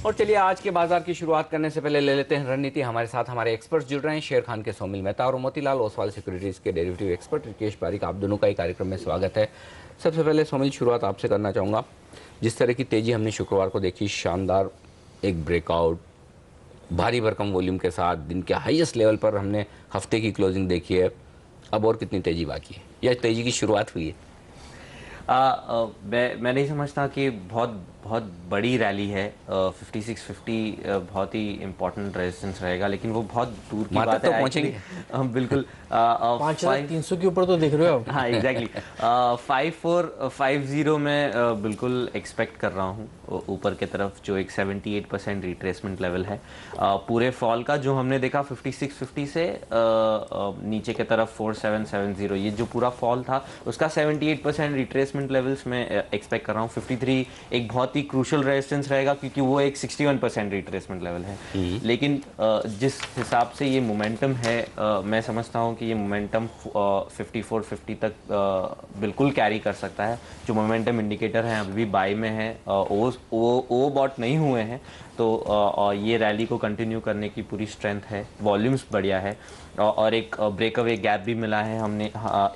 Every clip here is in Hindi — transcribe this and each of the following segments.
और चलिए आज के बाजार की शुरुआत करने से पहले ले लेते हैं रणनीति। हमारे साथ हमारे एक्सपर्ट्स जुड़ रहे हैं, शेर खान के सोमिल मेहता और मोतीलाल ओसवाल सिक्योरिटीज के डेरिवेटिव एक्सपर्ट रिकेश पारिक। आप दोनों का ही कार्यक्रम में स्वागत है। सबसे पहले सोमिल, शुरुआत आपसे करना चाहूँगा। जिस तरह की तेजी हमने शुक्रवार को देखी, शानदार एक ब्रेकआउट, भारी भरकम वॉल्यूम के साथ दिन के हाईएस्ट लेवल पर हमने हफ्ते की क्लोजिंग देखी है। अब और कितनी तेजी बाकी है या तेजी की शुरुआत हुई है? मैं नहीं समझता कि बहुत बहुत बड़ी रैली है। 5650 बहुत ही इम्पोर्टेंट रेजिस्टेंस रहेगा, लेकिन वो बहुत दूर की बात तो है। पहुंचेंगे बिल्कुल 5300 के ऊपर तो देख रहे हो आप। हाँ एग्जैक्टली 5450 में बिल्कुल एक्सपेक्ट कर रहा हूँ ऊपर की तरफ, जो एक 78% रिट्रेसमेंट लेवल है। पूरे फॉल का जो हमने देखा 5650 से नीचे की तरफ 4770, ये जो पूरा फॉल था उसका 78% रिट्रेसमेंट लेवल्स में एक्सपेक्ट कर रहा हूँ। 53 एक बहुत ही क्रूशल रेजिस्टेंस रहेगा क्योंकि वो एक 61% रिट्रेसमेंट लेवल है। लेकिन जिस हिसाब से ये मोमेंटम है, मैं समझता हूँ कि ये मोमेंटम 5450 तक बिल्कुल कैरी कर सकता है। जो मोमेंटम इंडिकेटर हैं अभी भी बाई में है, ओ बॉट नहीं हुए हैं, तो ये रैली को कंटिन्यू करने की पूरी स्ट्रेंथ है। वॉल्यूम्स बढ़िया है और एक ब्रेकअवे गैप भी मिला है। हमने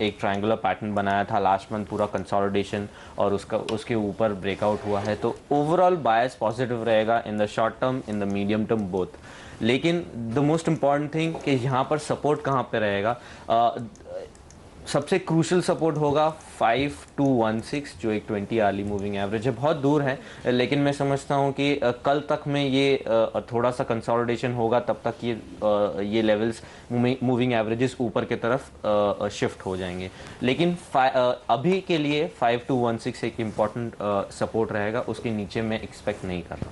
एक ट्रायंगुलर पैटर्न बनाया था लास्ट मंथ, पूरा कंसोलिडेशन, और उसके ऊपर ब्रेकआउट हुआ है। तो ओवरऑल बायस पॉजिटिव रहेगा in the short term, in the medium term both. लेकिन द मोस्ट इम्पॉर्टेंट थिंग कि यहाँ पर सपोर्ट कहाँ पे रहेगा। सबसे क्रूशल सपोर्ट होगा 5216, जो एक 20 आर्ली मूविंग एवरेज है। बहुत दूर है, लेकिन मैं समझता हूँ कि कल तक में ये थोड़ा सा कंसोलिडेशन होगा, तब तक ये लेवल्स मूविंग एवरेजेस ऊपर की तरफ शिफ्ट हो जाएंगे। लेकिन अभी के लिए 5216 एक इम्पॉर्टेंट सपोर्ट रहेगा, उसके नीचे मैं एक्सपेक्ट नहीं कर रहा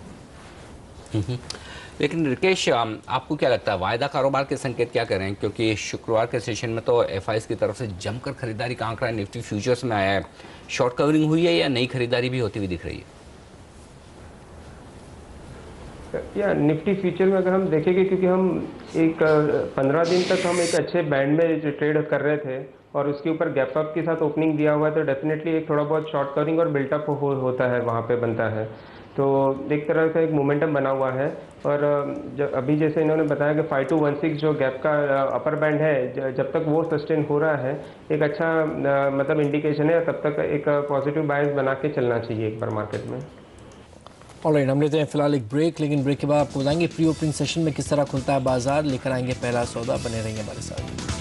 हूँ। लेकिन रिकेश, आपको क्या लगता है वायदा कारोबार के संकेत क्या कर रहे हैं? क्योंकि शुक्रवार के सेशन में तो एफआईएस की तरफ से जमकर खरीदारी का आंकड़ा निफ्टी फ्यूचर्स में आया है। शॉर्ट कवरिंग हुई है या नई खरीदारी भी होती हुई दिख रही है? या निफ्टी फ्यूचर में अगर हम देखेंगे, क्योंकि हम एक 15 दिन तक हम एक अच्छे बैंड में जो ट्रेड कर रहे थे और उसके ऊपर गैप अप के साथ ओपनिंग दिया हुआ है, तो डेफिनेटली एक थोड़ा बहुत शॉर्ट कवरिंग और बिल्टअप होता है, वहाँ पे बनता है। तो एक तरह का एक मोमेंटम बना हुआ है। और जब अभी जैसे इन्होंने बताया कि 5216 जो गैप का अपर बैंड है, जब तक वो सस्टेन हो रहा है, एक अच्छा मतलब इंडिकेशन है। तब तक एक पॉजिटिव बायस बना के चलना चाहिए एक बार मार्केट में। ऑलराइट, हम लेते हैं फिलहाल एक ब्रेक, लेकिन ब्रेक के बाद आपको बताएंगे प्री ओपनिंग सेशन में किस तरह खुलता है बाजार। लेकर आएंगे पहला सौदा, बने रहेंगे हमारे साथ।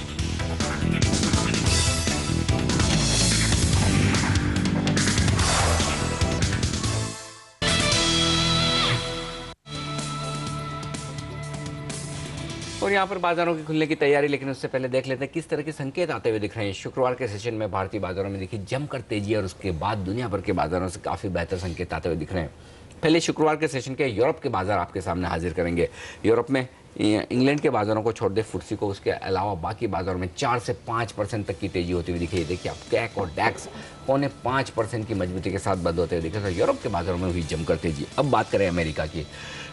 और यहाँ पर बाजारों की खुलने की तैयारी, लेकिन उससे पहले देख लेते हैं किस तरह के संकेत आते हुए दिख रहे हैं। शुक्रवार के सेशन में भारतीय बाजारों में देखिए जमकर तेजी, और उसके बाद दुनिया भर के बाजारों से काफ़ी बेहतर संकेत आते हुए दिख रहे हैं। पहले शुक्रवार के सेशन के यूरोप के बाजार आपके सामने हाजिर करेंगे। यूरोप में इंग्लैंड के बाजारों को छोड़ दे फुट्सी को, उसके अलावा बाकी बाजारों में 4 से 5% तक की तेजी होती हुई दिखी। देखिए आप कैक और डैक्स 4.5% की मजबूती के साथ बंद होते हुए दिखे। तो यूरोप के बाजारों में हुई जमकर तेजी। अब बात करें अमेरिका की।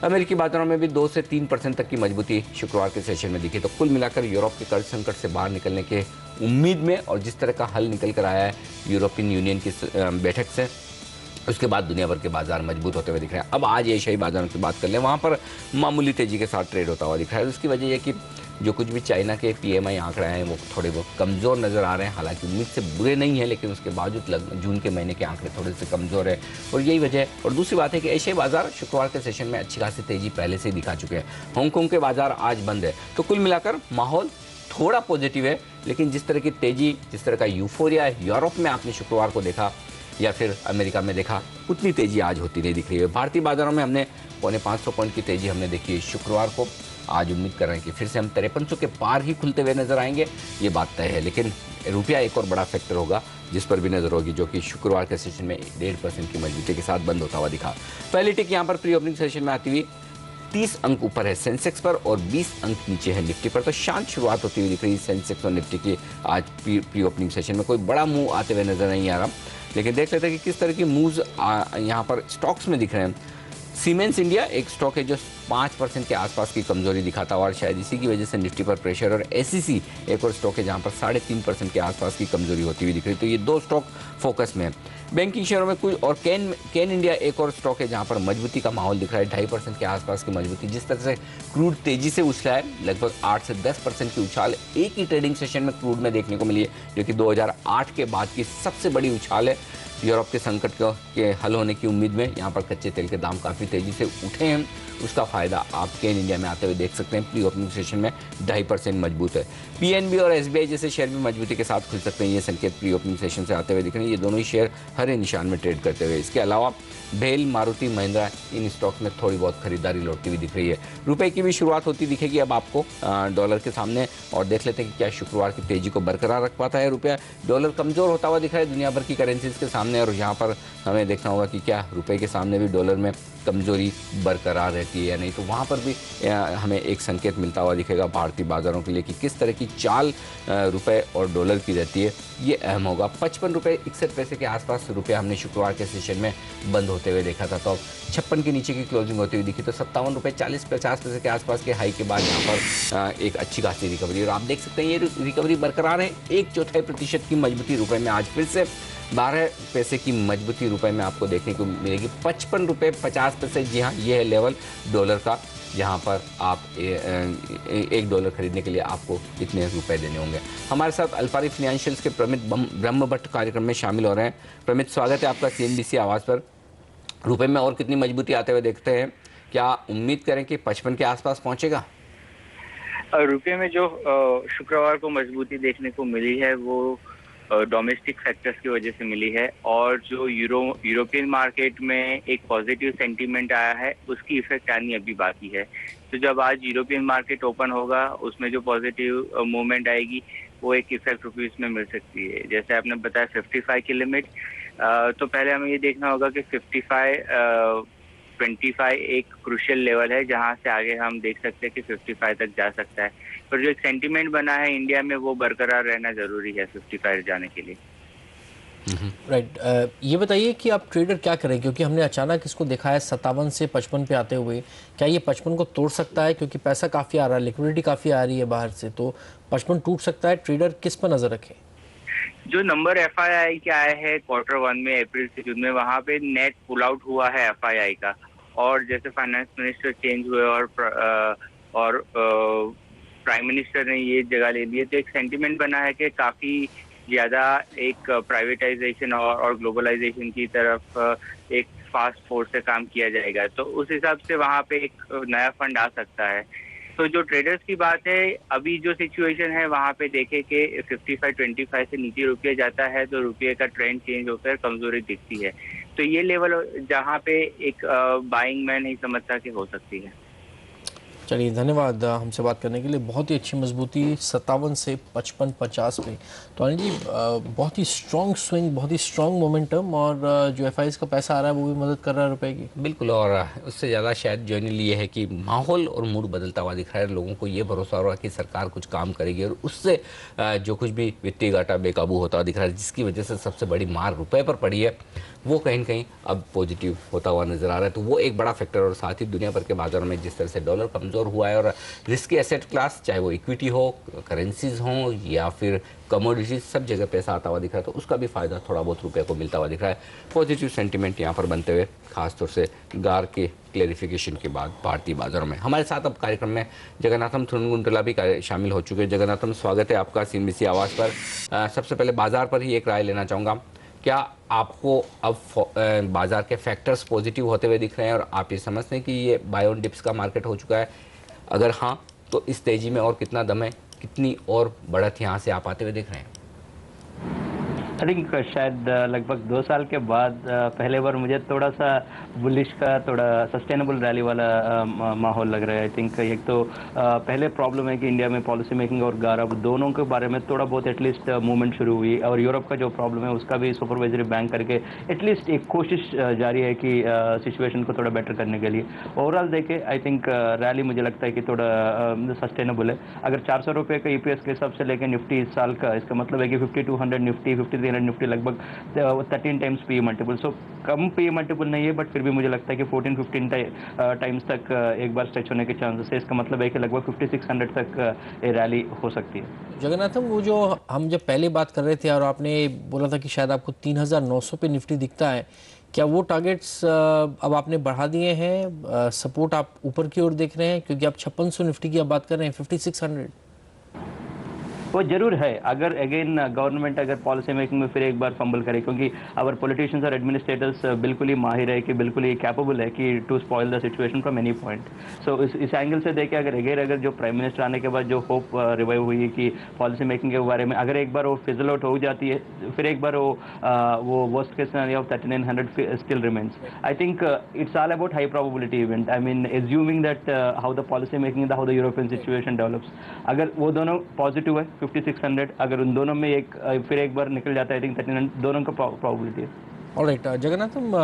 अमेरिकी बाजारों में भी 2 से 3% तक की मजबूती शुक्रवार के सेशन में दिखी। तो कुल मिलाकर यूरोप के कर्ज संकट से बाहर निकलने के उम्मीद में, और जिस तरह का हल निकल कर आया है यूरोपियन यूनियन की बैठक से, उसके बाद दुनिया भर के बाजार मजबूत होते हुए दिख रहे हैं। अब आज एशियाई बाजारों की बात कर लें, वहाँ पर मामूली तेजी के साथ ट्रेड होता हुआ दिख रहा है। उसकी वजह यह कि जो कुछ भी चाइना के पीएमआई आंकड़े हैं वो थोड़े बहुत कमज़ोर नज़र आ रहे हैं। हालांकि उम्मीद से बुरे नहीं है, लेकिन उसके बावजूद जून के महीने के आंकड़े थोड़े से कमज़ोर है, और यही वजह है। और दूसरी बात है कि एशियाई बाजार शुक्रवार के सेशन में अच्छी खासी तेजी पहले से ही दिखा चुके हैं। हांगकॉन्ग के बाजार आज बंद है। तो कुल मिलाकर माहौल थोड़ा पॉजिटिव है, लेकिन जिस तरह की तेजी, जिस तरह का यूफोरिया यूरोप में आपने शुक्रवार को देखा या फिर अमेरिका में देखा, उतनी तेजी आज होती नहीं दिख रही है। भारतीय बाजारों में हमने 550 पॉइंट की तेजी हमने देखी है शुक्रवार को। आज उम्मीद कर रहे हैं कि फिर से हम 5300 के पार ही खुलते हुए नजर आएंगे, ये बात तय है। लेकिन रुपया एक और बड़ा फैक्टर होगा जिस पर भी नजर होगी, जो कि शुक्रवार के सेशन में 1.5% की मजबूती के साथ बंद होता हुआ दिखा। पहली टिक यहाँ पर प्री ओपनिंग सेशन में आती हुई 30 अंक ऊपर है सेंसेक्स पर और 20 अंक नीचे है निफ्टी पर। तो शांत शुरुआत होती हुई दिख रही है सेंसेक्स और निफ्टी की आज प्री ओपनिंग सेशन में। कोई बड़ा मूव आते हुए नजर नहीं आ रहा, लेकिन देख लेते हैं कि किस तरह की मूव्स यहाँ पर स्टॉक्स में दिख रहे हैं। सीमेंस इंडिया एक स्टॉक है जो 5% के आसपास की कमजोरी दिखाता हुआ और शायद इसी की वजह से निफ्टी पर प्रेशर, और एसईसी एक और स्टॉक है जहां पर 3.5% के आसपास की कमजोरी होती हुई दिख रही है। तो ये दो स्टॉक फोकस में है। बैंकिंग शेयरों में कुछ, और कैन इंडिया एक और स्टॉक है जहां पर मजबूती का माहौल दिख रहा है, 2.5% के आसपास की मजबूती। जिस तरह से क्रूड तेजी से उछला है, लगभग 8 से 10% की उछाल एक ही ट्रेडिंग सेशन में क्रूड में देखने को मिली है, जो कि 2008 के बाद की सबसे बड़ी उछाल है। यूरोप के संकट के हल होने की उम्मीद में यहाँ पर कच्चे तेल के दाम काफ़ी तेज़ी से उठे हैं। उसका फायदा आप कैन इंडिया में आते हुए देख सकते हैं। प्री ओपनिंग सेशन में 2.5% मजबूत है। पीएनबी और एसबीआई जैसे शेयर भी मजबूती के साथ खुल सकते हैं। ये संकेत प्री ओपनिंग सेशन से आते हुए दिख रहे हैं। ये दोनों ही शेयर हरे निशान में ट्रेड करते हुए। इसके अलावा भेल, मारुति, महिंद्रा, इन स्टॉक में थोड़ी बहुत खरीदारी लौटती हुई दिख रही है। रुपए की भी शुरुआत होती दिखेगी अब आपको डॉलर के सामने, और देख लेते हैं कि क्या शुक्रवार की तेजी को बरकरार रख पाता है रुपया। डॉलर कमजोर होता हुआ दिख रहा है दुनिया भर की करेंसीज के सामने, और यहाँ पर हमें देखना होगा कि क्या रुपए के सामने भी डॉलर में कमजोरी बरकरार रहती है या नहीं। तो वहाँ पर भी हमें एक संकेत मिलता हुआ दिखेगा भारतीय बाजारों के लिए कि किस तरह की चाल रुपए और डॉलर की रहती है, ये अहम होगा। 55 रुपये 61 पैसे के आसपास रुपया हमने शुक्रवार के सेशन में बंद होते हुए देखा था। तो अब 56 के नीचे की क्लोजिंग होती हुई दिखी। तो 57 रुपये 40-50 पैसे के आसपास के हाई के बाद यहाँ पर एक अच्छी खासी रिकवरी, और आप देख सकते हैं ये रिकवरी बरकरार है। 1/4% की मजबूती रुपए में आज फिर से 12 पैसे की मजबूती रुपए में आपको देखने को मिलेगी। 55 रुपये 50 पैसे, जी हाँ, ये है लेवल डॉलर का, जहाँ पर आप $1 खरीदने के लिए आपको कितने रुपए देने होंगे। हमारे साथ अल्फारी फाइनेंशियल्स के प्रमित ब्रह्मभट्ट कार्यक्रम में शामिल हो रहे हैं। प्रमित, स्वागत है आपका CNBC आवाज़ पर। रुपए में और कितनी मजबूती आते हुए देखते हैं? क्या उम्मीद करें कि 55 के आसपास पहुँचेगा? रुपये में जो शुक्रवार को मजबूती देखने को मिली है वो डोमेस्टिक फैक्टर्स की वजह से मिली है, और जो यूरोपियन मार्केट में एक पॉजिटिव सेंटीमेंट आया है उसकी इफेक्ट आनी अभी बाकी है। तो जब आज यूरोपियन मार्केट ओपन होगा उसमें जो पॉजिटिव मूवमेंट आएगी वो एक इफेक्ट रुपीस में मिल सकती है। जैसे आपने बताया 55 की लिमिट, तो पहले हमें ये देखना होगा कि 55-25 एक क्रूशियल लेवल है जहां से आगे हम देख सकते हैं कि 55 तक जा सकता है। पर जो एक सेंटीमेंट बना है इंडिया में वो बरकरार रहना जरूरी है 55 जाने के लिए। राइट। ये बताइए कि आप ट्रेडर क्या करें, क्योंकि हमने अचानक इसको देखा है 57 से 55 पे आते हुए। क्या ये 55 को तोड़ सकता है? क्योंकि पैसा काफ़ी आ रहा है, लिक्विडिटी काफ़ी आ रही है बाहर से, तो 55 टूट सकता है। ट्रेडर किस पर नज़र रखें? जो नंबर FII के आए हैं Q1 में अप्रैल से जून में, वहाँ पे नेट पुल आउट हुआ है FII का, और जैसे फाइनेंस मिनिस्टर चेंज हुए और प्राइम मिनिस्टर ने ये जगह ले ली है, तो एक सेंटीमेंट बना है कि काफी ज्यादा एक प्राइवेटाइजेशन और ग्लोबलाइजेशन की तरफ एक फास्ट फोर्स से काम किया जाएगा। तो उस हिसाब से वहाँ पे एक नया फंड आ सकता है। तो जो ट्रेडर्स की बात है, अभी जो सिचुएशन है वहाँ पे देखे कि 55-25 से नीचे रुपये जाता है तो रुपये का ट्रेंड चेंज होकर कमजोरी दिखती है। तो ये लेवल जहाँ पे एक बाइंग मैं नहीं समझता कि हो सकती है। चलिए, धन्यवाद हमसे बात करने के लिए। बहुत ही अच्छी मजबूती 57 से 55-50 पे। तो अनिल जी, बहुत ही स्ट्रॉन्ग स्विंग, बहुत ही स्ट्रॉन्ग मोमेंटम, और जो FIs का पैसा आ रहा है वो भी मदद कर रहा है रुपए की। बिल्कुल, और उससे ज़्यादा शायद जो ये है कि माहौल और मूड बदलता हुआ दिख रहा है। लोगों को ये भरोसा हो रहा है कि सरकार कुछ काम करेगी, और उससे जो कुछ भी वित्तीय घाटा बेकाबू होता हुआ दिख रहा है, जिसकी वजह से सबसे बड़ी मार रुपए पर पड़ी है, वो कहीं न कहीं अब पॉजिटिव होता हुआ नजर आ रहा है। तो वो एक बड़ा फैक्टर, और साथ ही दुनिया भर के बाजारों में जिस तरह से डॉलर कमज़ोर हुआ है, और रिस्की एसेट क्लास, चाहे वो इक्विटी हो, करेंसीज हो या फिर कमोडिटीज, सब जगह पैसा आता हुआ दिख रहा है। तो उसका भी फायदा थोड़ा बहुत रुपये को मिलता हुआ दिख रहा है। पॉजिटिव सेंटीमेंट यहाँ पर बनते हुए, खासतौर से गार के क्लेरिफिकेशन के बाद भारतीय बाजारों में। हमारे साथ अब कार्यक्रम में जगन्नाथम थुनगुंटला भी शामिल हो चुके हैं। जगन्नाथम, स्वागत है आपका CNBC आवाज़ पर। सबसे पहले बाजार पर ही एक राय लेना चाहूँगा। क्या आपको अब बाजार के फैक्टर्स पॉजिटिव होते हुए दिख रहे हैं, और आप ये समझते हैं कि ये बाय ऑन डिप्स का मार्केट हो चुका है? अगर हाँ, तो इस तेजी में और कितना दम है, कितनी और बढ़त यहाँ से आप आते हुए दिख रहे हैं? आई थिंक शायद लगभग 2 साल के बाद पहले बार मुझे थोड़ा सा बुलिश का, थोड़ा सस्टेनेबल रैली वाला माहौल लग रहा है। आई थिंक एक तो पहले प्रॉब्लम है कि इंडिया में पॉलिसी मेकिंग और गारब दोनों के बारे में थोड़ा बहुत एटलीस्ट मूवमेंट शुरू हुई, और यूरोप का जो प्रॉब्लम है उसका भी सुपरवाइजरी बैंक करके एटलीस्ट एक कोशिश जारी है कि सिचुएशन को थोड़ा बेटर करने के लिए। ओवरऑल देखे आई थिंक रैली मुझे लगता है कि थोड़ा सस्टेनेबल है। अगर 400 रुपये का EPS के हिसाब से लेके निफ्टी इस साल का, इसका मतलब है कि 5200 निफ्टी, S&P निफ्टी लगभग 13 टाइम्स पी मल्टीपल, सो कम पी मल्टीपल नहीं है, बट फिर भी मुझे लगता है कि 14-15 टाइम्स तक एक बार स्ट्रेच होने के चांसेस है। इसका मतलब है कि लगभग 5600 तक ये रैली हो सकती है। जगन्नाथम, वो जो हम जब पहले बात कर रहे थे और आपने बोला था कि शायद आपको 3900 पे निफ्टी दिखता है, क्या वो टारगेट्स अब आपने बढ़ा दिए हैं? सपोर्ट आप ऊपर की ओर देख रहे हैं, क्योंकि आप 5600 निफ्टी की अब बात कर रहे हैं, 5600? वो जरूर है, अगर अगेन गवर्नमेंट अगर पॉलिसी मेकिंग में फिर एक बार फंबल करे, क्योंकि अवर पॉलिटिशियंस और एडमिनिस्ट्रेटर्स बिल्कुल ही माहिर है कि बिल्कुल ही कैपेबल है कि to spoil the situation from any point. So इस एंगल से देखें, अगर जो प्राइम मिनिस्टर आने के बाद जो होप रिवाइव हुई है कि पॉलिसी मेकिंग के बारे में, अगर एक बार वो फिजल आउट हो जाती है, फिर एक बार वो worst case scenario of 3900 still remains. I think it's all about high probability event, I mean assuming that how the policy making, how the European situation develops, अगर वो दोनों पॉजिटिव है 5600, अगर उन दोनों में फिर एक बार निकल जाता है, आई थिंक 39 दोनों का प्रोबेबिलिटी है। ऑलराइट जगन्नाथम,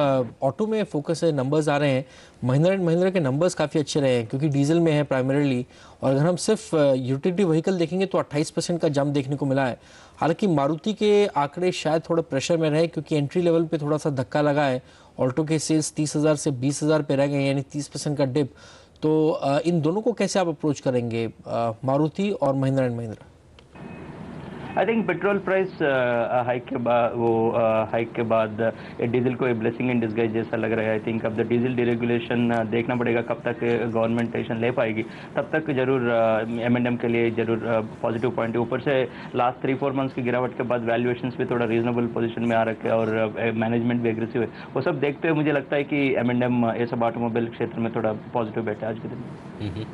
ऑटो में फोकस है, नंबर्स आ रहे हैं, महिंद्रा एंड महिंद्रा के नंबर्स काफ़ी अच्छे रहे हैं क्योंकि डीजल में है प्राइमरीली, और अगर हम सिर्फ यूटिलिटी व्हीकल देखेंगे तो 28% का जंप देखने को मिला है। हालांकि मारुति के आंकड़े शायद थोड़ा प्रेशर में रहे क्योंकि एंट्री लेवल पे थोड़ा सा धक्का लगा है, ऑल्टो के सेल्स 30,000 से 20,000 पे रह गए, यानी 30% का डिप। तो इन दोनों को कैसे आप अप्रोच करेंगे, मारुति और Mahindra and Mahindra? I think petrol price hike के बाद डीजल को ब्लेसिंग इन डिस्गाइज जैसा लग रहा है। आई थिंक अब द डीजल डिरेगुलेशन देखना पड़ेगा कब तक गवर्नमेंट एक्शन ले पाएगी, तब तक जरूर M&M के लिए जरूर पॉजिटिव पॉइंट है। ऊपर से लास्ट 3-4 मंथ्स की गिरावट के बाद वैल्यूएशंस भी थोड़ा रीजनेबल पोजीशन में आ रखे हैं और मैनेजमेंट भी एग्रेसिव है। वो सब देखते हुए मुझे लगता है कि M&M ये सब ऑटोमोबाइल क्षेत्र में थोड़ा पॉजिटिव बैठा है आज के दिन।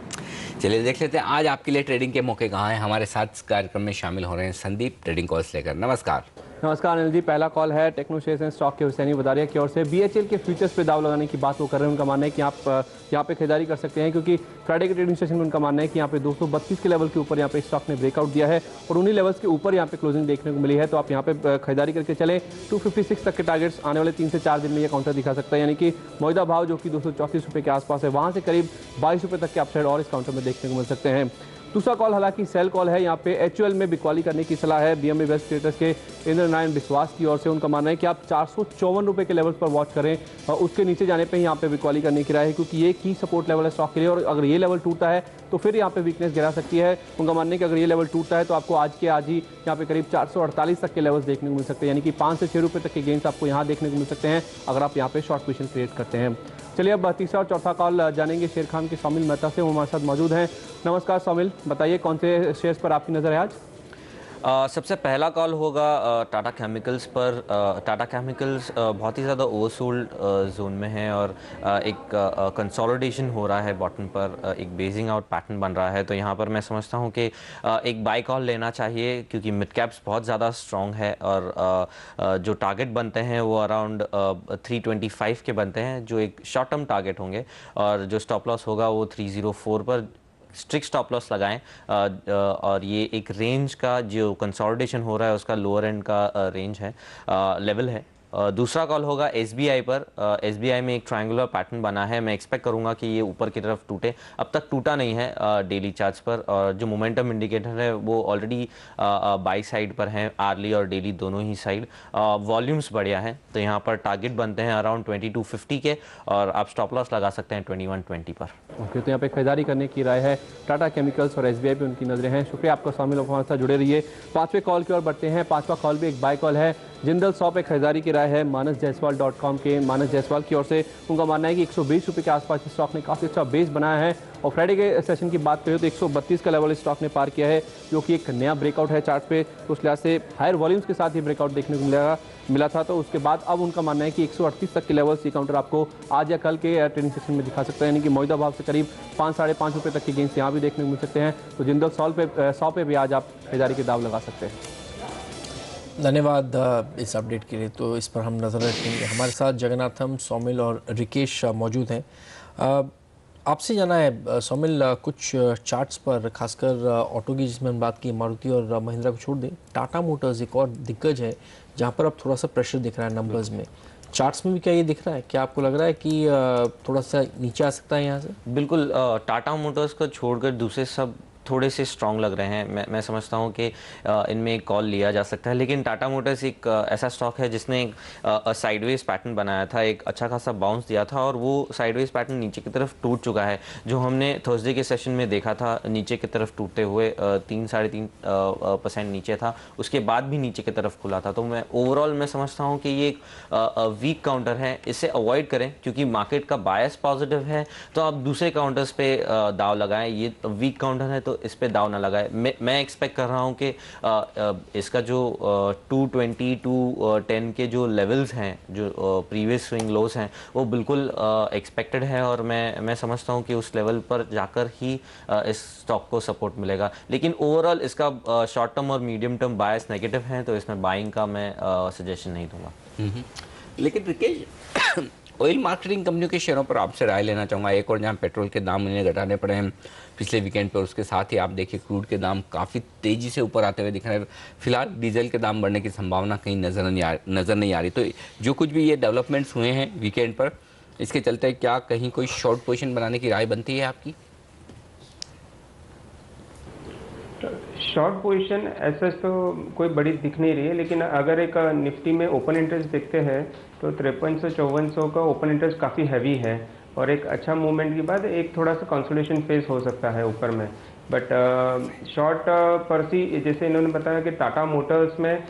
चलिए देख लेते हैं आज आपके लिए ट्रेडिंग के मौके कहाँ हैं। हमारे साथ इस कार्यक्रम में शामिल हो रहे हैं संदीप, ट्रेडिंग कॉल्स लेकर। नमस्कार। नमस्कार अनिल जी, पहला कॉल है टेक्नो शेयर्स एंड स्टॉक के हुसैनी बदारिया की ओर से। BHEL के फ्यूचर्स पे दाव लगाने की बात वो कर रहे हैं। उनका मानना है कि आप यहाँ पे खरीदारी कर सकते हैं क्योंकि फ्राइडे के ट्रेडिंग सेशन में उनका मानना है कि यहाँ पे 232 के लेवल के ऊपर यहाँ पे स्टॉक ने ब्रेकआउट दिया है और उन्हीं लेवल्स के ऊपर यहाँ पे क्लोजिंग देखने को मिली है। तो आप यहाँ पे खरीदारी करके चले। 256 तक के टारगेट्स आने वाले 3 से 4 दिन में ये काउंटर दिखा सकता है, यानी कि मौजूदा भाव जो कि 234 रुपये के आसपास है, वहाँ से करीब 22 रुपये तक के अपसाइड और इस काउंटर में देखने को मिल सकते हैं। दूसरा कॉल हालांकि सेल कॉल है। यहाँ पे HUL में बिकवाली करने की सलाह है BME वेस्ट ट्रेडर्स के इंद्र नारायण विश्वास की ओर से। उनका मानना है कि आप 454 रुपये के लेवल पर वॉच करें और उसके नीचे जाने पे ही यहाँ पे बिकवाली करने की राय है क्योंकि ये की सपोर्ट लेवल है स्टॉक के लिए, और अगर ये लेवल टूटता है तो फिर यहाँ पे वीकनेस गिरा सकती है। उनका मानना है कि अगर ये लेवल टूटता है तो आपको आज ही यहाँ पे करीब 448 तक के लेवल्स देखने को मिल सकते हैं, यानी कि 5 से 6 रुपये तक के गेंस आपको यहाँ देखने को मिल सकते हैं अगर आप यहाँ पे शॉर्ट पोजीशन क्रिएट करते हैं। चलिए अब तीसरा और चौथा कॉल जानेंगे शेर खान के सौमिल मेहता से, वो हमारे साथ मौजूद हैं। नमस्कार सौमिल, बताइए कौन से शेयर्स पर आपकी नज़र है आज? सबसे पहला कॉल होगा टाटा केमिकल्स पर। टाटा केमिकल्स बहुत ही ज़्यादा ओवरसोल्ड जोन में है और एक कंसोलिडेशन हो रहा है बॉटम पर, एक बेसिंग आउट पैटर्न बन रहा है। तो यहाँ पर मैं समझता हूँ कि एक बाय कॉल लेना चाहिए क्योंकि मिड कैप्स बहुत ज़्यादा स्ट्रॉन्ग है और जो टारगेट बनते हैं वो अराउंड 325 के बनते हैं जो एक शॉर्ट टर्म टारगेट होंगे, और जो स्टॉप लॉस होगा वो 304 पर स्ट्रिक्ट स्टॉप लॉस लगाएं। और ये एक रेंज का जो कंसोलिडेशन हो रहा है उसका लोअर एंड का रेंज है, लेवल है। दूसरा कॉल होगा SBI पर। SBI में एक ट्रायंगुलर पैटर्न बना है, मैं एक्सपेक्ट करूंगा कि ये ऊपर की तरफ टूटे। अब तक टूटा नहीं है डेली चार्ट्स पर, और जो मोमेंटम इंडिकेटर है वो ऑलरेडी बाई साइड पर हैं, आर्ली और डेली दोनों ही साइड। वॉल्यूम्स बढ़िया हैं तो यहाँ पर टारगेट बनते हैं अराउंड 2250 के, और आप स्टॉप लॉस लगा सकते हैं 2120 पर। ओके, तो यहाँ पे खरीदारी करने की राय है। टाटा केमिकल्स और SBI पे उनकी नजरें हैं। शुक्रिया आपका शामिल हमारे साथ जुड़े रहिए। पांचवें कॉल की ओर बढ़ते हैं। पांचवा कॉल भी एक बाय कॉल है। जिंदल 100 पे खरीदारी की राय है manasjaiswal.com के मानस जायसवाल की ओर से। उनका मानना है कि 120 रुपये के आसपास इस स्टॉक ने काफ़ी अच्छा बेस बनाया है और फ्राइडे के सेशन की बात करें तो 132 का लेवल इस स्टॉक ने पार किया है जो कि एक नया ब्रेकआउट है चार्ट पे। तो उस लिहाज से हायर वॉल्यूम्स के साथ ये ब्रेकआउट देखने को मिला था। तो उसके बाद अब उनका मानना है कि 138 तक के लेवल्स ये काउंटर आपको आज या कल के ट्रेडिंग सेशन में दिखा सकता है, यानी कि मौजूदा भाव से करीब 5-5.5 रुपये तक के गेंस यहाँ भी देखने को मिल सकते हैं। तो जिंदल 100 पे भी आज आप खरीदारी के दाव लगा सकते हैं। धन्यवाद इस अपडेट के लिए। तो इस पर हम नज़र रखेंगे। हमारे साथ जगन्नाथम, सौमिल और रिकेश मौजूद हैं। आपसे जाना है सौमिल, कुछ चार्ट्स पर खासकर ऑटो की जिसमें हम बात की, मारुति और महिंद्रा को छोड़ दें, टाटा मोटर्स एक और दिग्गज है जहां पर अब थोड़ा सा प्रेशर दिख रहा है नंबर्स में। चार्ट्स में भी क्या ये दिख रहा है? क्या आपको लग रहा है कि थोड़ा सा नीचे आ सकता है यहाँ से? बिल्कुल, टाटा मोटर्स को छोड़कर दूसरे सब थोड़े से स्ट्रॉन्ग लग रहे हैं। मैं समझता हूँ कि इनमें एक कॉल लिया जा सकता है, लेकिन टाटा मोटर्स एक ऐसा स्टॉक है जिसने एक साइडवेज पैटर्न बनाया था, एक अच्छा खासा बाउंस दिया था और वो साइडवेज पैटर्न नीचे की तरफ टूट चुका है। जो हमने थर्सडे के सेशन में देखा था नीचे की तरफ टूटते हुए 3-3.5% नीचे था, उसके बाद भी नीचे की तरफ खुला था। तो मैं ओवरऑल मैं समझता हूँ कि ये एक वीक काउंटर है, इसे अवॉइड करें क्योंकि मार्केट का बायस पॉजिटिव है। तो आप दूसरे काउंटर्स पे दाव लगाएं, ये वीक काउंटर है तो इस पे दाव ना लगाएं। मैं एक्सपेक्ट कर रहा हूँ कि इसका जो 220 to 10 के जो लेवल्स हैं, जो प्रीवियस स्विंग लोस हैं, वो बिल्कुल एक्सपेक्टेड है और मैं समझता हूँ कि उस लेवल पर जाकर ही इस स्टॉक को सपोर्ट मिलेगा। लेकिन ओवरऑल इसका शॉर्ट टर्म और मीडियम टर्म बायस नेगेटिव है, तो इसमें बाइंग का मैं सजेशन नहीं दूंगा। लेकिन रिकेश, ऑयल मार्केटिंग कंपनियों के शेयरों पर आपसे राय लेना चाहूँगा। एक और जहाँ पेट्रोल के दाम उन्हें घटाने पड़े हैं पिछले वीकेंड पर, उसके साथ ही आप देखिए क्रूड के दाम काफ़ी तेज़ी से ऊपर आते हुए दिख रहे हैं। फिलहाल डीजल के दाम बढ़ने की संभावना कहीं नज़र नहीं आ रही। तो जो कुछ भी ये डेवलपमेंट्स हुए हैं वीकेंड पर, इसके चलते क्या कहीं कोई शॉर्ट पोजीशन बनाने की राय बनती है आपकी? शॉर्ट पोजीशन ऐसा तो कोई बड़ी दिख नहीं रही है, लेकिन अगर एक निफ्टी में ओपन इंटरेस्ट देखते हैं तो 5300-5400 का ओपन इंटरेस्ट काफ़ी हैवी है और एक अच्छा मूवमेंट के बाद एक थोड़ा सा कंसोलिडेशन फेज हो सकता है ऊपर में। बट शॉर्ट परसी जैसे इन्होंने बताया कि टाटा मोटर्स में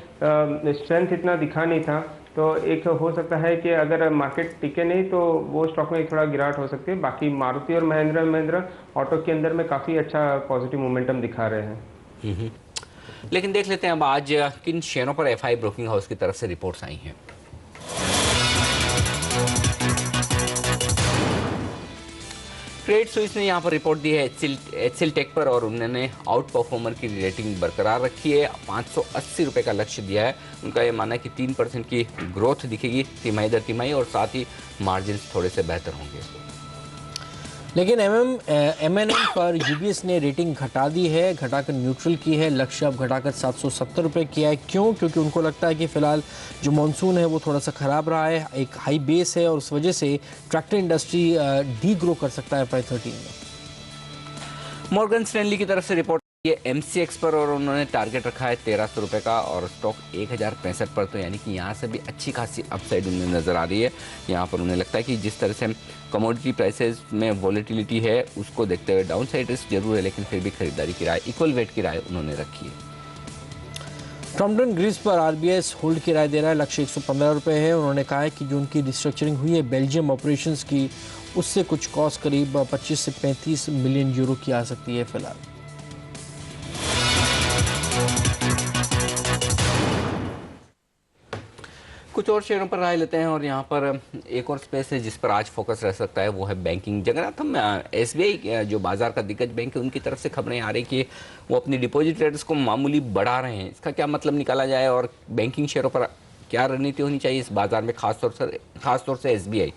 स्ट्रेंथ इतना दिखा नहीं था, तो एक हो सकता है कि अगर मार्केट टिके नहीं तो वो स्टॉक में थोड़ा गिरावट हो सकती है। बाकी मारुति और महिंद्रा ऑटो के अंदर में काफ़ी अच्छा पॉजिटिव मोमेंटम दिखा रहे हैं। लेकिन देख लेते हैं अब आज किन शेयरों पर एफआई ब्रोकिंग हाउस की तरफ से रिपोर्ट्स आई हैं। क्रेडिट स्विस ने यहाँ पर रिपोर्ट दी है एचसीएल टेक पर और उन्होंने आउट परफॉर्मर की रेटिंग बरकरार रखी है। 580 रुपये का लक्ष्य दिया है। उनका ये मानना है कि 3% की ग्रोथ दिखेगी तिमाही दर तिमाही और साथ ही मार्जिन थोड़े से बेहतर होंगे। लेकिन एमएनएम पर यूबीएस ने रेटिंग घटा दी है, घटाकर न्यूट्रल की है। लक्ष्य अब घटाकर 770 रुपये किया है। क्यों? क्योंकि उनको लगता है कि फिलहाल जो मानसून है वो थोड़ा सा ख़राब रहा है, एक हाई बेस है और उस वजह से ट्रैक्टर इंडस्ट्री डी ग्रो कर सकता है FY13 में। मॉर्गन स्टैनली की तरफ से रिपोर्ट ये MCX पर और उन्होंने टारगेट रखा है 1300 रुपये का और स्टॉक 1065 पर। तो यानी कि यहाँ से भी अच्छी खासी अपसाइड उन्हें नज़र आ रही है। यहाँ पर उन्हें लगता है कि जिस तरह से कमोडिटी प्राइसेस में वॉलेटिलिटी है उसको देखते हुए डाउन साइड रिस्क जरूर है, लेकिन फिर भी खरीदारी की राय, इक्वल वेट की राय उन्होंने रखी है। क्रॉम्पटन ग्रीव्स पर RBI होल्ड की राय दे रहा है। लक्ष्य 115 रुपये है। उन्होंने कहा है कि जो उनकी रिस्ट्रक्चरिंग हुई है बेल्जियम ऑपरेशंस की, उससे कुछ कॉस्ट करीब 25 से 35 मिलियन यूरो की आ सकती है फिलहाल। कुछ और शेयरों पर राय लेते हैं और यहाँ पर एक और स्पेस है जिस पर आज फोकस रह सकता है, वो है बैंकिंग। जगन्नाथ, हम SBI जो बाजार का दिग्गज बैंक है उनकी तरफ से खबरें आ रही कि वो अपनी डिपॉजिट रेट्स को मामूली बढ़ा रहे हैं। इसका क्या मतलब निकाला जाए और बैंकिंग शेयरों पर क्या रणनीति होनी चाहिए इस बाजार में, खासतौर से SBI?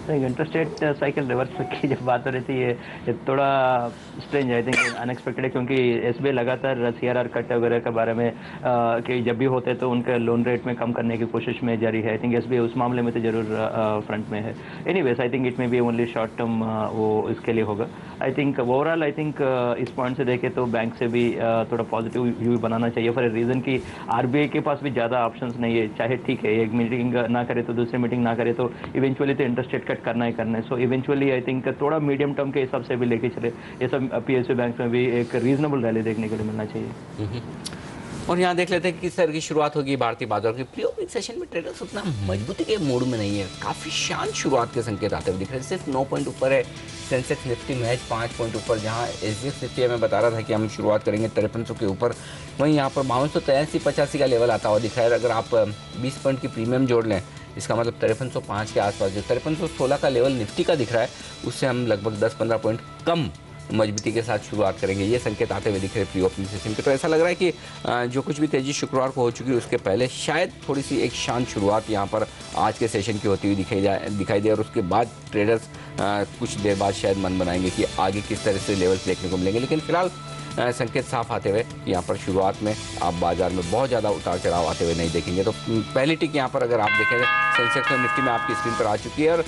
Interest rate cycle reverse की जब बात हो रही थी, ये थोड़ा स्ट्रेंज है, आई थिंक अनएक्सपेक्टेड है, क्योंकि SBI लगातार CRR कट वगैरह के बारे में कि जब भी होते तो उनके लोन रेट में कम करने की कोशिश में जारी है। आई थिंक SBI उस मामले में तो जरूर फ्रंट में है। एनीवेज आई थिंक इट में बी ओनली शॉर्ट टर्म वो इसके लिए होगा। I think overall I think इस पॉइंट से देखें तो बैंक से भी थोड़ा पॉजिटिव व्यू बनाना चाहिए फॉर ए रीज़न कि RBI के पास भी ज़्यादा ऑप्शंस नहीं है। चाहे ठीक है एक मीटिंग ना करे तो दूसरी मीटिंग ना करे तो इवेंचुअली तो इंटरेस्ट रेट कट करना है। सो इवेंचुअली आई थिंक थोड़ा मीडियम टर्म के हिसाब से भी लेके चले, ये सब PSU बैंक में भी एक रीजनेबल रैली देखने के लिए मिलना चाहिए। और यहाँ देख लेते हैं कि किस तरह की शुरुआत होगी भारतीय बाजार की। प्री ओपनिंग सेशन में ट्रेडर्स उतना मजबूती के मूड में नहीं है, काफ़ी शांत शुरुआत के संकेत आते हुए दिख रहे हैं। सिर्फ 9 पॉइंट ऊपर है सेंसेक्स, निफ्टी महज 5 पॉइंट ऊपर। जहाँ SGX निफ्टी में बता रहा था कि हम शुरुआत करेंगे 5300 के ऊपर, वहीं यहाँ पर 5283-85 का लेवल आता हुआ दिख रहा है। अगर आप 20 पॉइंट की प्रीमियम जोड़ लें, इसका मतलब 5305 के आसपास जो 5316 का लेवल निफ्टी का दिख रहा है, उससे हम लगभग 10-15 पॉइंट कम मजबूती के साथ शुरुआत करेंगे। ये संकेत आते हुए दिख रहे प्री ओपनिंग सेशन के। तो ऐसा लग रहा है कि जो कुछ भी तेजी शुक्रवार को हो चुकी है उसके पहले शायद थोड़ी सी एक शांत शुरुआत यहाँ पर आज के सेशन की होती हुई दिखाई दे और उसके बाद ट्रेडर्स कुछ देर बाद शायद मन बनाएंगे कि आगे किस तरह से लेवल्स देखने को मिलेंगे। लेकिन फिलहाल संकेत साफ आते हुए यहाँ पर शुरुआत में आप बाजार में बहुत ज़्यादा उतार चढ़ाव आते हुए नहीं देखेंगे। तो पहली टिक यहाँ पर अगर आप देखें सेंसेक्स और निफ्टी में आपकी स्क्रीन पर आ चुकी है और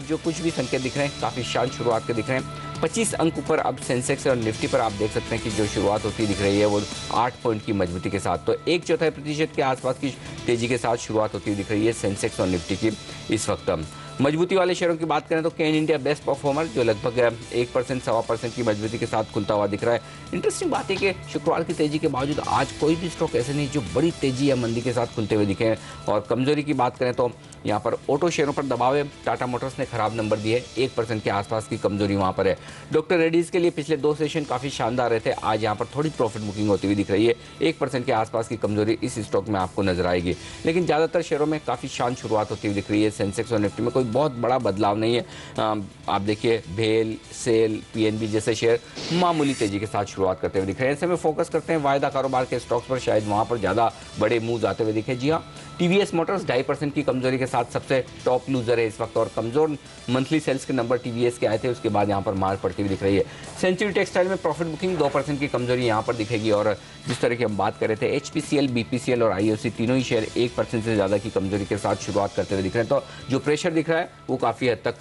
जो कुछ भी संकेत दिख रहे हैं काफ़ी शांत शुरुआत के दिख रहे हैं। 25 अंक ऊपर अब सेंसेक्स और निफ्टी पर आप देख सकते हैं कि जो शुरुआत होती दिख रही है वो 8 पॉइंट की मजबूती के साथ, तो 1/4% के आसपास की तेजी के साथ शुरुआत होती दिख रही है सेंसेक्स और निफ्टी की इस वक्त। मजबूती वाले शेयरों की बात करें तो केन इंडिया बेस्ट परफॉर्मर जो लगभग 1% 1.25% की मजबूती के साथ खुलता हुआ दिख रहा है। इंटरेस्टिंग बात है कि शुक्रवार की तेजी के बावजूद आज कोई भी स्टॉक ऐसे नहीं जो बड़ी तेजी या मंदी के साथ खुलते हुए दिखे हैं। और कमजोरी की बात करें तो यहाँ पर ऑटो शेयरों पर दबाव है। टाटा मोटर्स ने खराब नंबर दिए, 1% के आसपास की कमजोरी वहाँ पर है। डॉक्टर रेड्डीज के लिए पिछले 2 सेशन काफ़ी शानदार रहे थे, आज यहाँ पर थोड़ी प्रॉफिट बुकिंग होती हुई दिख रही है। 1% के आसपास की कमजोरी इस स्टॉक में आपको नजर आएगी, लेकिन ज़्यादातर शेयरों में काफ़ी शांत शुरुआत होती हुई दिख रही है। सेंसेक्स और निफ्टी में कोई बहुत बड़ा बदलाव नहीं है। आप देखिए भेल, सेल, पीएनबी जैसे शेयर मामूली तेजी के साथ शुरुआत करते हुए दिख रहे हैं। ऐसे में फोकस करते हैं वायदा कारोबार के स्टॉक्स पर, शायद वहाँ पर ज़्यादा बड़े मूव्स आते हुए दिखे। जी हाँ, टीवीएस मोटर्स 2.5% की कमजोरी के साथ सबसे टॉप लूजर है इस वक्त, और कमजोर मंथली सेल्स के नंबर टीवीएस के आए थे, उसके बाद यहाँ पर मार पड़ती हुई दिख रही है। सेंचुरी टेक्सटाइल में प्रॉफिट बुकिंग 2% की कमजोरी यहाँ पर दिखेगी, और जिस तरह की हम बात कर रहे थे एचपीसीएल, बीपीसीएल और आईओसी तीनों ही शेयर 1% से ज़्यादा की कमजोरी के साथ शुरुआत करते हुए दिख रहे हैं। तो जो प्रेशर दिख रहा है वो काफ़ी हद तक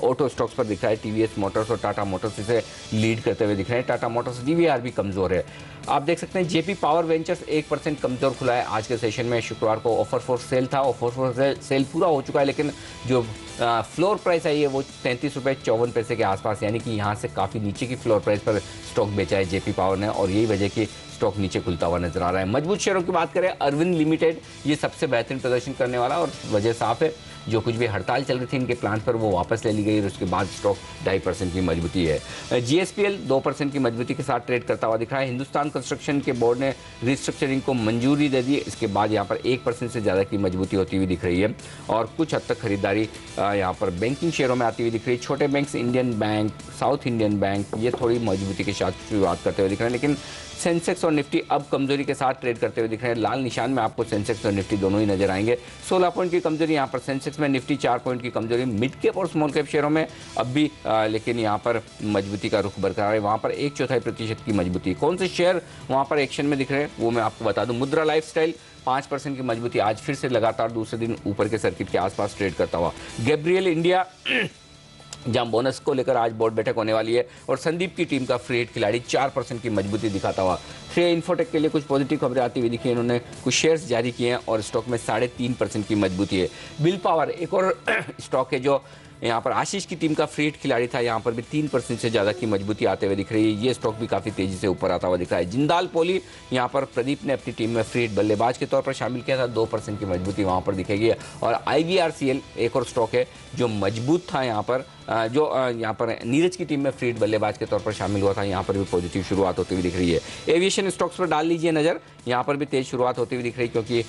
ऑटो स्टॉक्स पर दिख रहा है। टीवीएस मोटर्स और टाटा मोटर्स इसे लीड करते हुए दिख रहे हैं। टाटा मोटर्स डीवीआर भी कमजोर है। आप देख सकते हैं जेपी पावर वेंचर्स 1% कमजोर खुला है आज के सेशन में। शुक्रवार को ऑफर फॉर सेल था, ऑफर फॉर सेल पूरा हो चुका है, लेकिन जो फ्लोर प्राइस आई है वो 33.54 के आसपास, यानी कि यहाँ से काफ़ी नीचे की फ्लोर प्राइस पर स्टॉक बेचा है जेपी पावर ने, और यही वजह की स्टॉक नीचे खुलता हुआ नजर आ रहा है। मजबूत शेयरों की बात करें, अरविंद लिमिटेड ये सबसे बेहतरीन प्रदर्शन करने वाला, और वजह साफ है, जो कुछ भी हड़ताल चल रही थी इनके प्लान पर वो वापस ले ली गई, और उसके बाद स्टॉक 2.5% की मजबूती है। जीएसपीएल 2% की मजबूती के साथ ट्रेड करता हुआ दिख रहा है। हिंदुस्तान कंस्ट्रक्शन के बोर्ड ने रिस्ट्रक्चरिंग को मंजूरी दे दी, इसके बाद यहाँ पर 1% से ज़्यादा की मजबूती होती हुई दिख रही है, और कुछ हद तक खरीदारी यहाँ पर बैंकिंग शेयरों में आती हुई दिख रही है। छोटे banks, Indian bank, south Indian bank, ये थोड़ी मजबूती के साथ शुरुआत करते हुए दिख रहे हैं, लेकिन सेंसेक्स और निफ्टी अब कमजोरी के साथ ट्रेड करते हुए दिख रहे हैं। लाल निशान में आपको सेंसेक्स और निफ्टी दोनों ही नजर आएंगे। 16 पॉइंट की कमजोरी यहाँ पर सेंसेक्स में, निफ्टी 4 पॉइंट की कमजोरी मिड कैप और स्मॉल कैप शेयरों में अब भी, लेकिन यहाँ पर मजबूती का रुख बरकरार है। वहाँ पर 1/4% की मजबूती। कौन से शेयर वहाँ पर एक्शन में दिख रहे हैं वो मैं आपको बता दूँ। मुद्रा लाइफस्टाइल 5% की मजबूती, आज फिर से लगातार दूसरे दिन ऊपर के सर्किट के आसपास ट्रेड करता हुआ। गैब्रियल इंडिया जहां बोनस को लेकर आज बोर्ड बैठक होने वाली है, और संदीप की टीम का फ्री हिट खिलाड़ी 4% की मजबूती दिखाता हुआ। श्रेय इन्फोटेक के लिए कुछ पॉजिटिव खबरें आती हुई दिखी, इन्होंने कुछ शेयर्स जारी किए हैं और स्टॉक में 3.5% की मजबूती है। बिल पावर एक और स्टॉक है जो यहाँ पर आशीष की टीम का फ्री हिट खिलाड़ी था, यहाँ पर भी 3% से ज़्यादा की मजबूती आते हुए दिख रही है। ये स्टॉक भी काफ़ी तेज़ी से ऊपर आता हुआ दिख रहा है। जिंदाल पोली यहाँ पर प्रदीप ने अपनी टीम में फ्री हिट बल्लेबाज के तौर पर शामिल किया था, 2% की मजबूती वहाँ पर दिखेगी। और IVRCL एक और स्टॉक है जो मजबूत था यहाँ पर, जो यहाँ पर नीरज की टीम में फ्री हिट बल्लेबाज के तौर पर शामिल हुआ था, यहाँ पर भी पॉजिटिव शुरुआत होती हुई दिख रही है। एविएशन स्टॉक्स पर डाल लीजिए नज़र, यहाँ पर भी तेज़ शुरुआत होती हुई दिख रही है, क्योंकि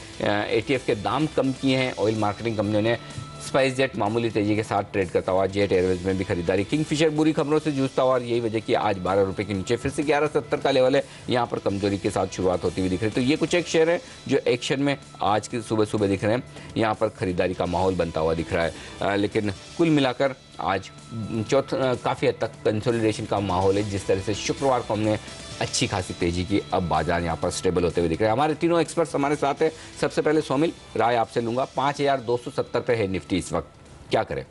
ATF के दाम कम किए हैं ऑयल मार्केटिंग कंपनियों ने। स्पाइस जेट मामूली तेजी के साथ ट्रेड करता हुआ, जेट एयरवेज में भी खरीदारी। किंगफिशर बुरी खबरों से जूझता हुआ, और यही वजह कि आज 12 रुपये के नीचे फिर से 11.70 का लेवल है, यहाँ पर कमजोरी के साथ शुरुआत होती हुई दिख रही है। तो ये कुछ एक शेयर है जो एक्शन में आज की सुबह सुबह दिख रहे हैं, यहाँ पर खरीदारी का माहौल बनता हुआ दिख रहा है। लेकिन कुल मिलाकर आज काफ़ी हद तक कंसोलिडेशन का माहौल है। जिस तरह से शुक्रवार को हमने अच्छी खासी तेजी की, अब बाजार यहाँ पर स्टेबल होते हुए दिख रहे हैं। हमारे तीनों एक्सपर्ट्स हमारे साथ हैं। सबसे पहले सोमिल, राय आपसे लूँगा। 5270 पे है निफ्टी इस वक्त, क्या करें?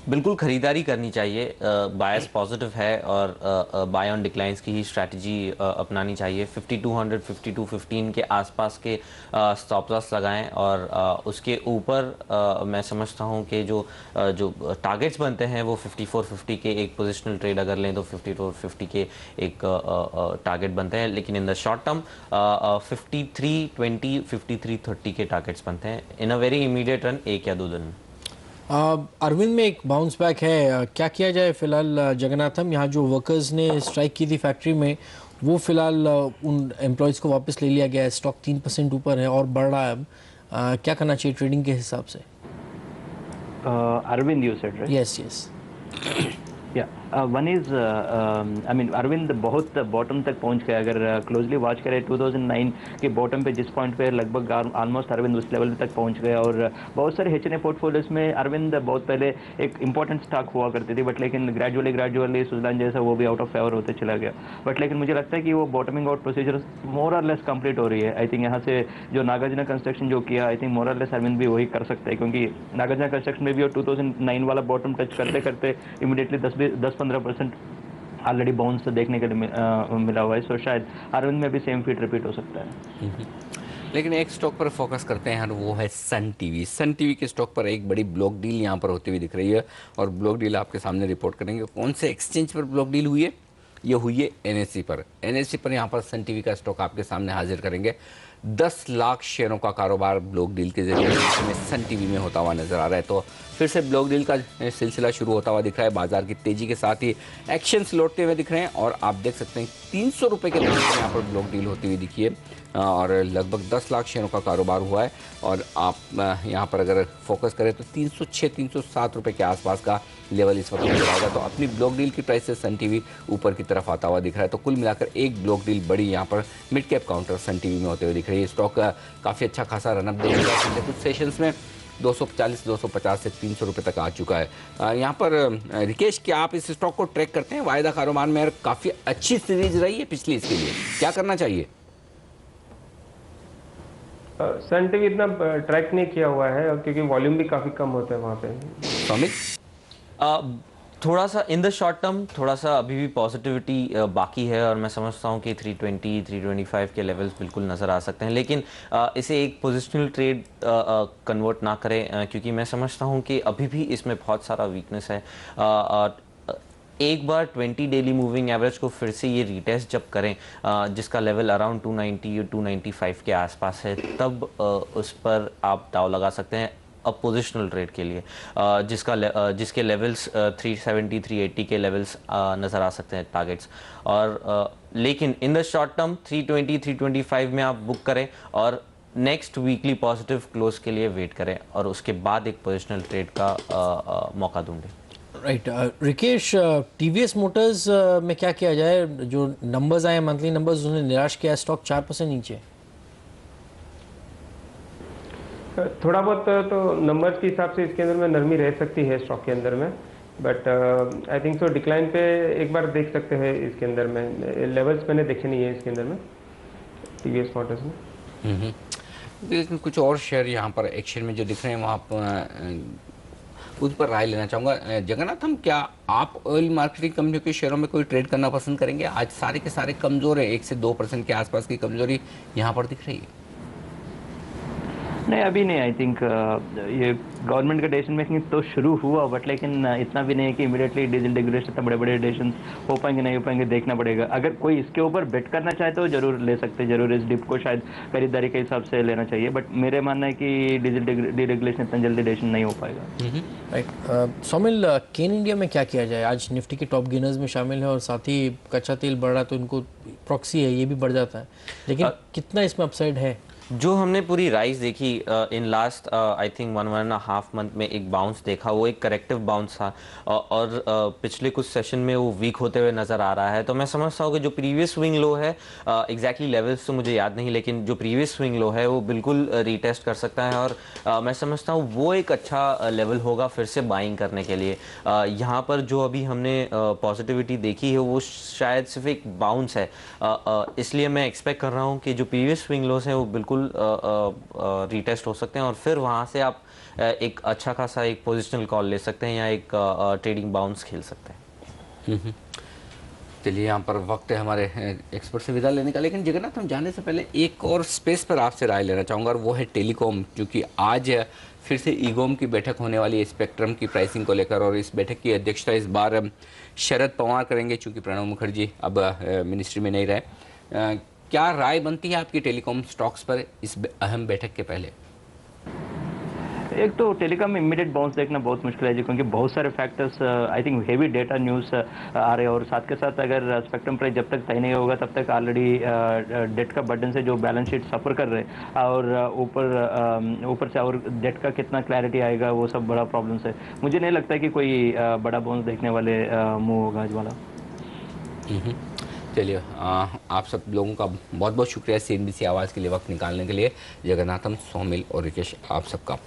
बिल्कुल खरीदारी करनी चाहिए, बायस पॉजिटिव है, और बाय ऑन डिक्लाइंस की ही स्ट्रैटेजी अपनानी चाहिए। 5200 5215 के आसपास के स्टॉप लॉस लगाएं, और उसके ऊपर मैं समझता हूं कि जो टारगेट्स बनते हैं वो 5450 के एक पोजिशनल ट्रेड अगर लें तो 5450 के एक टारगेट बनते हैं, लेकिन इन द शॉर्ट टर्म 5320 5330 के टारगेट्स बनते हैं इन अ वेरी इमीडिएट रन, 1 या 2 दिन। अरविंद में एक बाउंस बैक है, क्या किया जाए फिलहाल? जगन्नाथम, यहाँ जो वर्कर्स ने स्ट्राइक की थी फैक्ट्री में, वो फिलहाल उन एम्प्लॉयज़ को वापस ले लिया गया है। स्टॉक 3% ऊपर है और बढ़ रहा है अब। क्या करना चाहिए ट्रेडिंग के हिसाब से? Arvind, you said, right? Yes. Yeah. One is I mean Arvind बहुत बॉटम तक पहुंच गया। अगर क्लोजली वॉच करें 2009 के बॉटम पे जिस पॉइंट पे लगभग ऑलमोस्ट अरविंद उस लेवल तक पहुंच गया, और बहुत सारे HNA पोर्टफोलियोज में अरविंद बहुत पहले एक इंपॉर्टेंट स्टॉक हुआ करती थी, बट लेकिन ग्रेजुअली सुजलान जैसा वो भी आउट ऑफ फेवर होते चला गया। बट लेकिन मुझे लगता है कि वो बॉटमिंग आउट प्रोसीजर मोर और लेस कंप्लीट हो रही है। आई थिंक यहाँ से जो नागार्जुन कंस्ट्रक्शन जो किया, आई थिंक मोर और लेस अरविंद भी वही कर सकते हैं, क्योंकि नागार्जुन कंस्ट्रक्शन में भी वो 2009 वाला बॉटम टच करते करते इमीडिएटली 10-15% ऑलरेडी बाउंस देखने के लिए मिला हुआ है। सो शायद अरविंद में भी सेम फीट रिपीट हो सकता है। लेकिन एक स्टॉक पर फोकस करते हैं और वो है सन टीवी। सन टीवी के स्टॉक पर एक बड़ी ब्लॉक डील यहाँ पर होती हुई दिख रही है और ब्लॉक डील आपके सामने रिपोर्ट करेंगे। कौन से एक्सचेंज पर ब्लॉक डील हुई है? ये हुई है एनएससी पर। एनएससी पर यहाँ पर सन टीवी का स्टॉक आपके सामने हाजिर करेंगे। 10 लाख शेयरों का कारोबार ब्लॉक डील के जरिए में सन टीवी में होता हुआ नजर आ रहा है। तो फिर से ब्लॉक डील का सिलसिला शुरू होता हुआ दिख रहा है। बाजार की तेजी के साथ ही एक्शंस लौटते हुए दिख रहे हैं और आप देख सकते हैं 300 रुपये के दर पर यहाँ पर ब्लॉक डील होती हुई दिखी है और लगभग 10 लाख शेयरों का कारोबार हुआ है। और आप यहाँ पर अगर फोकस करें तो 306-307 रुपये के आसपास का लेवल इस वक्त नजर आएगा। तो अपनी ब्लॉक डील की प्राइस से सन टीवी ऊपर की तरफ आता हुआ दिख रहा है। तो कुल मिलाकर एक ब्लॉक डील बड़ी यहाँ पर mid cap counter Sun TV में होते हुए दिख रही है। स्टॉक काफ़ी अच्छा खासा रनअप देगा। पिछले कुछ सेशंस में 240-250 से 300 रुपये तक आ चुका है। यहाँ पर रिकेश, क्या आप इस स्टॉक को ट्रैक करते हैं? वायदा कारोबार में काफ़ी अच्छी सीरीज रही है पिछली, इसके लिए क्या करना चाहिए? सन टीवी इतना ट्रैक नहीं किया हुआ है क्योंकि वॉल्यूम भी काफ़ी कम होता है वहाँ पे। सौमिक, थोड़ा सा इन द शॉर्ट टर्म थोड़ा सा अभी भी पॉजिटिविटी बाकी है और मैं समझता हूँ कि 320 325 के लेवल्स बिल्कुल नज़र आ सकते हैं। लेकिन इसे एक पोजिशनल ट्रेड कन्वर्ट ना करें क्योंकि मैं समझता हूँ कि अभी भी इसमें बहुत सारा वीकनेस है। एक बार 20 डेली मूविंग एवरेज को फिर से ये रीटेस्ट जब करें जिसका लेवल अराउंड 290 या 295 के आसपास है, तब उस पर आप दाव लगा सकते हैं अपोजिशनल ट्रेड के लिए जिसके लेवल्स 370 380 के लेवल्स नज़र आ सकते हैं टारगेट्स। और लेकिन इन द शॉर्ट टर्म 320 325 में आप बुक करें और नेक्स्ट वीकली पॉजिटिव क्लोज के लिए वेट करें और उसके बाद एक पोजिशनल ट्रेड का मौका ढूंढें। राइट रिकेश, टीवीएस मोटर्स में क्या किया जाए? जो नंबर्स आए मंथली नंबर्स, उसने निराश किया, स्टॉक 4% नीचे। थोड़ा बहुत तो नंबर्स के हिसाब से इसके अंदर में नरमी रह सकती है स्टॉक के अंदर में, but I think so decline पे एक बार देख सकते हैं। इसके अंदर में लेवल्स मैंने देखे नहीं है इसके अंदर में टीवीएस मोटर्स में। लेकिन कुछ और शेयर यहाँ पर एक्शन में जो दिख रहे हैं वहाँ उस पर राय लेना चाहूँगा। जगन्नाथ, क्या आप ऑयल मार्केटिंग कंपनियों के शेयरों में कोई ट्रेड करना पसंद करेंगे? आज सारे के सारे कमज़ोर है, 1 से 2% के आसपास की कमजोरी यहाँ पर दिख रही है। नहीं, अभी नहीं। आई थिंक ये गवर्नमेंट का डिसीजन मेकिंग तो शुरू हुआ, बट लेकिन इतना भी नहीं है कि इमीडिएटली डीजल रेगुलेशन इतना बड़े बड़े डिसीजन हो पाएंगे नहीं हो पाएंगे, देखना पड़ेगा। अगर कोई इसके ऊपर बेट करना चाहे तो जरूर ले सकते हैं, जरूर इस डिप को शायद खरीदारी के हिसाब से लेना चाहिए, बट मेरे मानना है कि डीजल डीरेगुलेशन इतना जल्दी डिसीजन नहीं हो पाएगा। राइट सौमिल, केन इंडिया में क्या किया जाए? आज निफ्टी के टॉप गेनर्स में शामिल है और साथ ही कच्चा तेल बढ़ रहा तो इनको प्रॉक्सी है, ये भी बढ़ जाता है, लेकिन कितना इसमें अपसाइड है? जो हमने पूरी राइज देखी in last I think 1.5 month में एक बाउंस देखा, वो एक करेक्टिव बाउंस था और पिछले कुछ सेशन में वो वीक होते हुए नज़र आ रहा है। तो मैं समझता हूँ कि जो प्रीवियस स्विंग लो है, एग्जैक्टली लेवल्स तो मुझे याद नहीं, लेकिन जो प्रीवियस स्विंग लो है वो बिल्कुल रीटेस्ट कर सकता है और मैं समझता हूँ वो एक अच्छा लेवल होगा फिर से बाइंग करने के लिए। यहाँ पर जो अभी हमने पॉजिटिविटी देखी है वो शायद सिर्फ एक बाउंस है, इसलिए मैं एक्सपेक्ट कर रहा हूँ कि जो प्रीवियस स्विंग लोस हैं वो बिल्कुल रीटेस्ट हो सकते हैं और फिर वहाँ से आप एक अच्छा खासा एक पोजिशनल कॉल ले सकते हैं या एक ट्रेडिंग बाउंस खेल सकते हैं। चलिए, यहाँ पर वक्त है हमारे एक्सपर्ट से विदा लेने का, लेकिन जगन्नाथ, हम जाने से पहले एक और स्पेस पर आपसे राय लेना चाहूँगा और वो है टेलीकॉम, क्योंकि आज फिर से ईगोम की बैठक होने वाली है स्पेक्ट्रम की प्राइसिंग को लेकर और इस बैठक की अध्यक्षता इस बार शरद पवार करेंगे, चूँकि प्रणब मुखर्जी अब मिनिस्ट्री में नहीं रहे। क्या राय बनती है आपकी टेलीकॉम स्टॉक्स पर इस अहम बैठक के पहले? एक तो टेलीकॉम में इमीडिएट बाउंस देखना बहुत मुश्किल है जी, क्योंकि बहुत सारे factors I think heavy data news आ रहे हैं और साथ के साथ अगर स्पेक्ट्रम प्राइस जब तक तय नहीं होगा तब तक ऑलरेडी डेट का बर्डन से जो बैलेंस शीट सफ़र कर रहे हैं और ऊपर से और डेट का कितना क्लैरिटी आएगा वो सब बड़ा प्रॉब्लम्स है। मुझे नहीं लगता है कि कोई बड़ा बाउंस देखने वाले मूव होगा आज वाला। चलिए, आप सब लोगों का बहुत बहुत शुक्रिया CNBC आवाज़ के लिए वक्त निकालने के लिए। जगन्नाथम, सौमिल और रिकेश, आप सबका।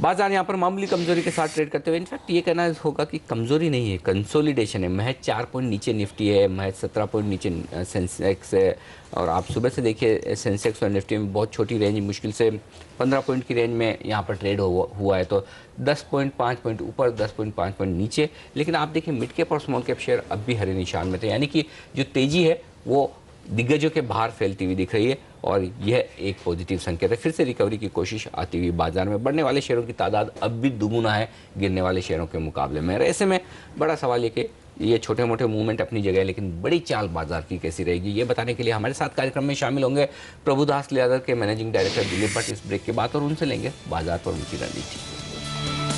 बाजार यहाँ पर मामूली कमजोरी के साथ ट्रेड करते हुए, इनफैक्ट ये कहना होगा कि कमजोरी नहीं है, कंसोलिडेशन है। महज 4 पॉइंट नीचे निफ्टी है, महज 17 पॉइंट नीचे सेंसेक्स है। और आप सुबह से देखिए सेंसेक्स और निफ्टी में बहुत छोटी रेंज, मुश्किल से 15 पॉइंट की रेंज में यहाँ पर ट्रेड हुआ है। तो 10.5 पॉइंट ऊपर, 10.5 पॉइंट नीचे। लेकिन आप देखिए मिड कैप और स्मॉल कैप शेयर अब भी हरे निशान में थे, यानी कि जो तेजी है वो दिग्गजों के बाहर फैलती हुई दिख रही है और यह एक पॉजिटिव संकेत है। फिर से रिकवरी की कोशिश आती हुई बाजार में। बढ़ने वाले शेयरों की तादाद अब भी दुगुना है गिरने वाले शेयरों के मुकाबले में। ऐसे में बड़ा सवाल ये कि ये छोटे मोटे मूवमेंट अपनी जगह है, लेकिन बड़ी चाल बाजार की कैसी रहेगी, ये बताने के लिए हमारे साथ कार्यक्रम में शामिल होंगे प्रभुदास लियादत के मैनेजिंग डायरेक्टर दिलीप भट्ट इस ब्रेक के बाद, और उनसे लेंगे बाजार पर उनकी रणनीति।